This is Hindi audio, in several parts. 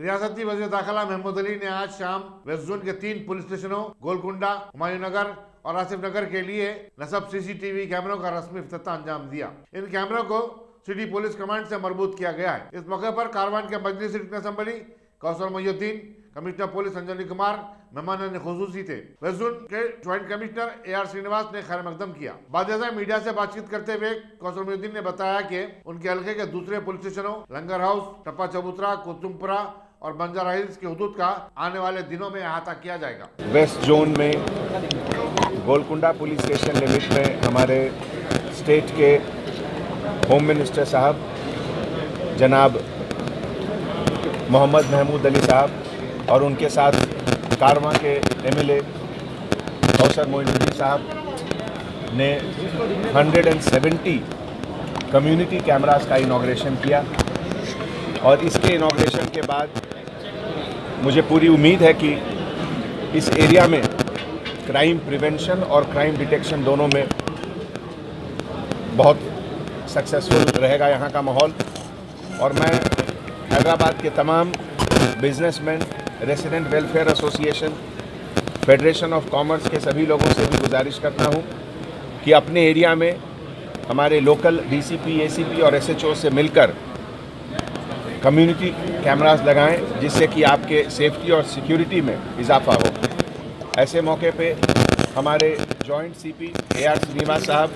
रियासती वज़ीर दाखिला महमूद अली ने आज शाम वेस्ट जोन के 3 पुलिस स्टेशनों गोलकुंडा, हुमायूं नगर और आसिफ नगर के लिए नस्ब सीसीटीवी कैमरों का रस्मी इफ्तिताह अंजाम दिया। इन कैमरों को सिटी पुलिस कमांड से मरबूत किया गया है। इस मौके पर कारवान के मजलिस रिकन assembly Kausar Mohiuddin, commissioner police Anjani Kumar मेहमान खुसूसी थे। वेस्ट जोन के ज्वाइंट कमिश्नर AR श्रीनिवास ने खैर मकदम किया। बाद मीडिया से बातचीत करते हुए कौसर मोहिउद्दीन ने बताया कि उनके हल्के के दूसरे पुलिस स्टेशनों लंगर हाउस, टप्पा चबूतरा, कुतुमपुरा और बंजारा हिल्स के हुदूद का आने वाले दिनों में अहाता किया जाएगा। वेस्ट जोन में गोलकुंडा पुलिस स्टेशन लिमिट में हमारे स्टेट के होम मिनिस्टर साहब जनाब मोहम्मद महमूद अली साहब और उनके साथ कारवां के MLA कौसर मोइनुद्दीन साहब ने 170 कम्युनिटी कैमरास का इनॉग्रेशन किया। और इसके इनॉग्रेशन के बाद मुझे पूरी उम्मीद है कि इस एरिया में क्राइम प्रिवेंशन और क्राइम डिटेक्शन दोनों में बहुत सक्सेसफुल रहेगा यहाँ का माहौल। और मैं हैदराबाद के तमाम businessman, resident welfare association, federation of commerce के सभी लोगों से भी गुजारिश करता हूँ कि अपने एरिया में हमारे लोकल DCP, ACP और SHO से मिलकर कम्युनिटी कैमरास लगाएं, जिससे कि आपके सेफ्टी और सिक्योरिटी में इजाफा हो। ऐसे मौके पे हमारे जॉइंट CP AR श्रीनिवास साहब,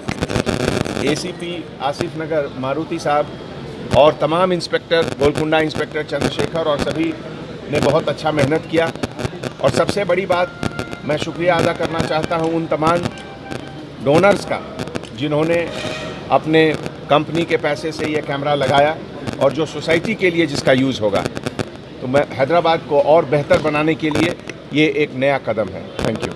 ACP आसिफ नगर मारुति साहब और तमाम इंस्पेक्टर, गोलकुंडा इंस्पेक्टर चंद्रशेखर और सभी ने बहुत अच्छा मेहनत किया। और सबसे बड़ी बात मैं शुक्रिया अदा करना चाहता हूं उन तमाम डोनर्स का जिन्होंने अपने कंपनी के पैसे से ये कैमरा लगाया और जो सोसाइटी के लिए जिसका यूज़ होगा। तो मैं हैदराबाद को और बेहतर बनाने के लिए ये एक नया कदम है। Thank you.